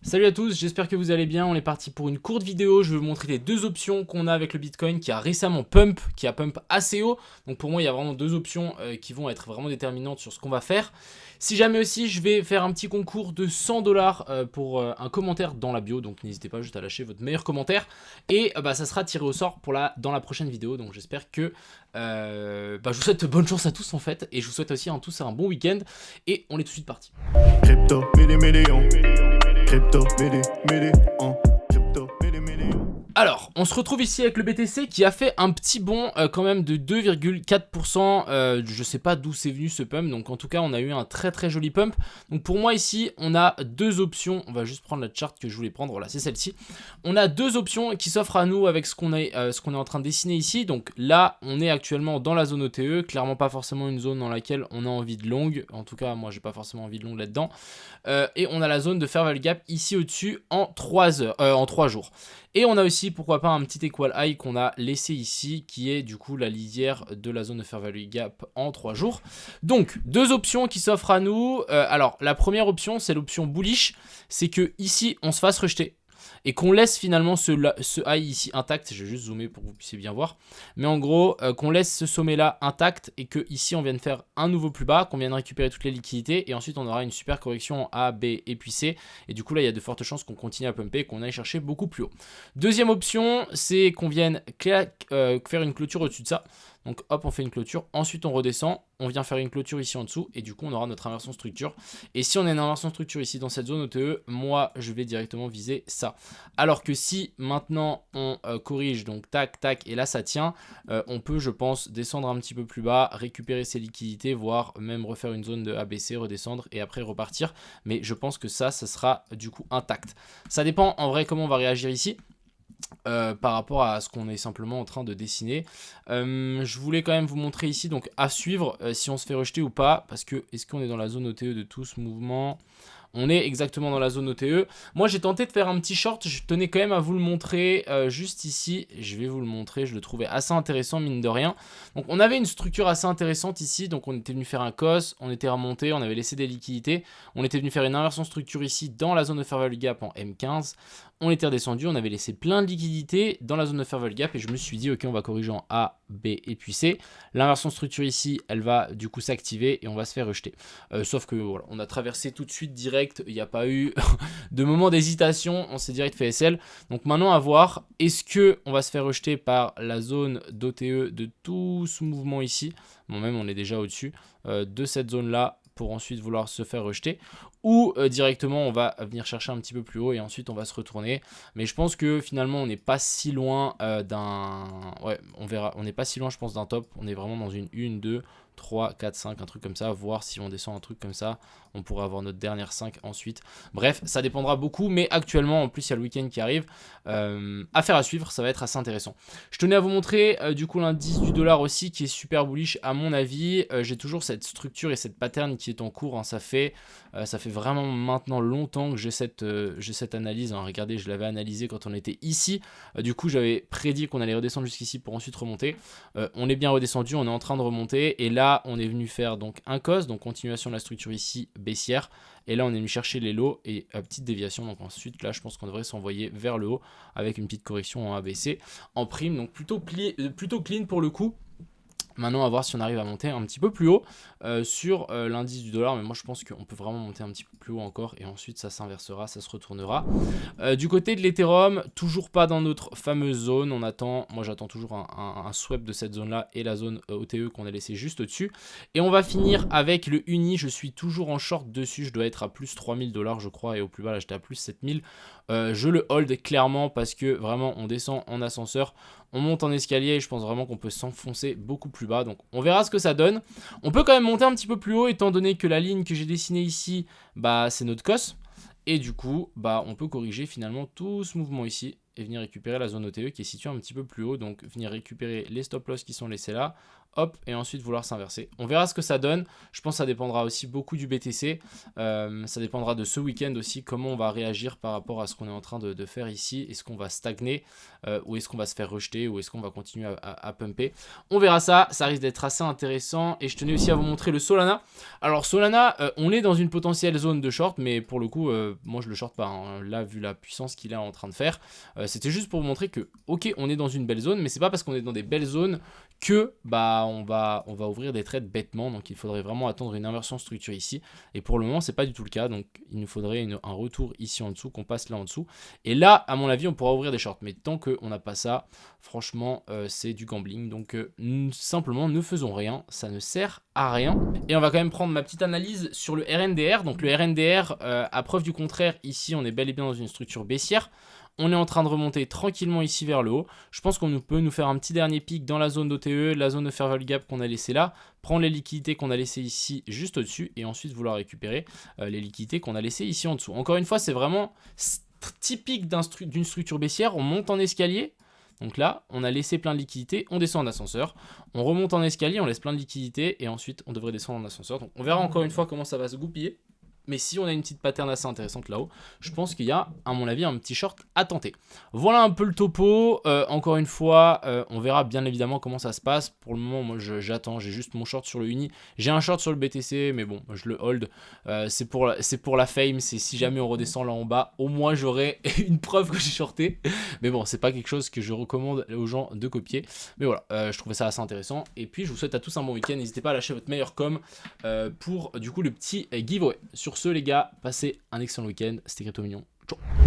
Salut à tous, j'espère que vous allez bien. On est parti pour une courte vidéo. Je vais vous montrer les deux options qu'on a avec le Bitcoin qui a récemment pump, qui a pump assez haut. Donc pour moi, il y a vraiment deux options qui vont être vraiment déterminantes sur ce qu'on va faire. Si jamais aussi, je vais faire un petit concours de 100 dollars pour un commentaire dans la bio. Donc n'hésitez pas juste à lâcher votre meilleur commentaire. Et ça sera tiré au sort pour dans la prochaine vidéo. Donc j'espère que je vous souhaite bonne chance à tous en fait. Et je vous souhaite aussi à tous un bon week-end. Et on est tout de suite parti. Crypto, million. Crypto, million. Crypto, million. Alors, on se retrouve ici avec le BTC qui a fait un petit bond quand même de 2,4%. Je sais pas d'où c'est venu ce pump, donc en tout cas on a eu un très très joli pump. Donc pour moi ici, on a deux options. On va juste prendre la chart que je voulais prendre, voilà c'est celle-ci. On a deux options qui s'offrent à nous avec ce qu'on est en train de dessiner ici. Donc là, on est actuellement dans la zone OTE, clairement pas forcément une zone dans laquelle on a envie de long. En tout cas, moi j'ai pas forcément envie de long là-dedans. Et on a la zone de fair value gap ici au-dessus en 3 jours. Et on a aussi, pourquoi pas, un petit equal high qu'on a laissé ici, qui est du coup la lisière de la zone de fair value gap en 3 jours. Donc, deux options qui s'offrent à nous. Alors, la première option, c'est l'option bullish. C'est que ici, on se fasse rejeter. Et qu'on laisse finalement ce high ici intact, je vais juste zoomer pour que vous puissiez bien voir, mais en gros qu'on laisse ce sommet là intact et que ici on vienne faire un nouveau plus bas, qu'on vienne récupérer toutes les liquidités et ensuite on aura une super correction en A, B et puis C, et du coup là il y a de fortes chances qu'on continue à pumper et qu'on aille chercher beaucoup plus haut. Deuxième option, c'est qu'on vienne faire une clôture au-dessus de ça. Donc hop, on fait une clôture, ensuite on redescend, on vient faire une clôture ici en dessous, et du coup on aura notre inversion structure. Et si on a une inversion structure ici dans cette zone OTE, moi je vais directement viser ça. Alors que si maintenant on corrige, donc tac, tac, et là ça tient, on peut je pense descendre un petit peu plus bas, récupérer ses liquidités, voire même refaire une zone de ABC, redescendre, et après repartir. Mais je pense que ça sera du coup intact. Ça dépend en vrai comment on va réagir ici. Par rapport à ce qu'on est simplement en train de dessiner. Je voulais quand même vous montrer ici, donc à suivre si on se fait rejeter ou pas, parce que est-ce qu'on est dans la zone OTE de tout ce mouvement ? On est exactement dans la zone OTE. Moi, j'ai tenté de faire un petit short. Je tenais quand même à vous le montrer juste ici. Je vais vous le montrer. Je le trouvais assez intéressant, mine de rien. Donc, on avait une structure assez intéressante ici. Donc, on était venu faire un COS. On était remonté. On avait laissé des liquidités. On était venu faire une inversion structure ici dans la zone de fair value gap en M15. On était redescendu. On avait laissé plein de liquidités dans la zone de fair value gap. Et je me suis dit, OK, on va corriger en A, B et puis C. L'inversion structure ici, elle va du coup s'activer et on va se faire rejeter. Sauf que voilà, on a traversé tout de suite direct. Il n'y a pas eu de moment d'hésitation, on s'est direct fait SL. Donc maintenant à voir, est-ce que on va se faire rejeter par la zone d'OTE de tout ce mouvement ici. Bon, même on est déjà au-dessus de cette zone là pour ensuite vouloir se faire rejeter, ou directement on va venir chercher un petit peu plus haut et ensuite on va se retourner. Mais je pense que finalement on n'est pas si loin ouais, on verra, on n'est pas si loin je pense d'un top. On est vraiment dans une 1, 2, 3, 4, 5, un truc comme ça, voir si on descend un truc comme ça, on pourrait avoir notre dernière 5 ensuite. Bref, ça dépendra beaucoup, mais actuellement, en plus, il y a le week-end qui arrive. Affaire à suivre, ça va être assez intéressant. Je tenais à vous montrer du coup l'indice du dollar aussi, qui est super bullish à mon avis. J'ai toujours cette structure et cette pattern qui est en cours, hein. Ça fait vraiment maintenant longtemps que j'ai cette analyse, hein. Regardez, je l'avais analysé quand on était ici. Du coup, j'avais prédit qu'on allait redescendre jusqu'ici pour ensuite remonter. On est bien redescendu, on est en train de remonter, et là, on est venu faire donc un COS, donc continuation de la structure ici, baissière. Et là, on est venu chercher les lows et petite déviation. Donc ensuite, là, je pense qu'on devrait s'envoyer vers le haut avec une petite correction en ABC en prime. Donc plutôt clean pour le coup. Maintenant, on va voir si on arrive à monter un petit peu plus haut sur l'indice du dollar. Mais moi, je pense qu'on peut vraiment monter un petit peu plus haut encore. Et ensuite, ça s'inversera, ça se retournera. Du côté de l'Ethereum, toujours pas dans notre fameuse zone. On attend, moi j'attends toujours un swap de cette zone-là et la zone OTE qu'on a laissé juste au-dessus. Et on va finir avec le Uni. Je suis toujours en short dessus. Je dois être à plus 3000 dollars, je crois. Et au plus bas, là, j'étais à plus 7000. Je le hold clairement parce que vraiment, on descend en ascenseur. On monte en escalier et je pense vraiment qu'on peut s'enfoncer beaucoup plus bas. Donc on verra ce que ça donne. On peut quand même monter un petit peu plus haut étant donné que la ligne que j'ai dessinée ici, c'est notre COS. Et du coup, on peut corriger finalement tout ce mouvement ici et venir récupérer la zone OTE qui est située un petit peu plus haut. Donc venir récupérer les stop loss qui sont laissés là. hop, et ensuite vouloir s'inverser. On verra ce que ça donne. Je pense que ça dépendra aussi beaucoup du BTC. Ça dépendra de ce week-end aussi, comment on va réagir par rapport à ce qu'on est en train de faire ici. Est-ce qu'on va stagner ou est-ce qu'on va se faire rejeter ou est-ce qu'on va continuer à pumper. On verra ça, ça risque d'être assez intéressant. Et je tenais aussi à vous montrer le Solana. Alors Solana, on est dans une potentielle zone de short, mais pour le coup, moi je le short pas. Hein. Là, vu la puissance qu'il est en train de faire, c'était juste pour vous montrer que, ok, on est dans une belle zone, mais c'est pas parce qu'on est dans des belles zones que bah on va ouvrir des trades bêtement. Donc il faudrait vraiment attendre une inversion structure ici. Et pour le moment, c'est pas du tout le cas. Donc il nous faudrait un retour ici en dessous, qu'on passe là en dessous. Et là, à mon avis, on pourra ouvrir des shorts. Mais tant qu'on n'a pas ça, franchement, c'est du gambling. Donc simplement, ne faisons rien. Ça ne sert à rien. Et on va quand même prendre ma petite analyse sur le RNDR. Donc le RNDR, à preuve du contraire, ici, on est bel et bien dans une structure baissière. On est en train de remonter tranquillement ici vers le haut. Je pense qu'on peut nous faire un petit dernier pic dans la zone d'OTE, la zone de fair value gap qu'on a laissé là, prendre les liquidités qu'on a laissées ici juste au-dessus et ensuite vouloir récupérer les liquidités qu'on a laissées ici en dessous. Encore une fois, c'est vraiment typique d'une structure baissière. On monte en escalier. Donc là, on a laissé plein de liquidités, on descend en ascenseur, on remonte en escalier, on laisse plein de liquidités et ensuite on devrait descendre en ascenseur. Donc on verra encore une fois comment ça va se goupiller. Mais si on a une petite pattern assez intéressante là-haut, je pense qu'il y a, à mon avis, un petit short à tenter. Voilà un peu le topo. Encore une fois, on verra bien évidemment comment ça se passe. Pour le moment, moi, j'attends. J'ai juste mon short sur le Uni. J'ai un short sur le BTC, mais bon, je le hold. C'est pour la fame. C'est si jamais on redescend là en bas, au moins j'aurai une preuve que j'ai shorté. Mais bon, c'est pas quelque chose que je recommande aux gens de copier. Mais voilà, je trouvais ça assez intéressant. Et puis, je vous souhaite à tous un bon week-end. N'hésitez pas à lâcher votre meilleur com pour, du coup, le petit giveaway. Sur ce, les gars, passez un excellent week-end. C'était Crypto Mignon. Ciao.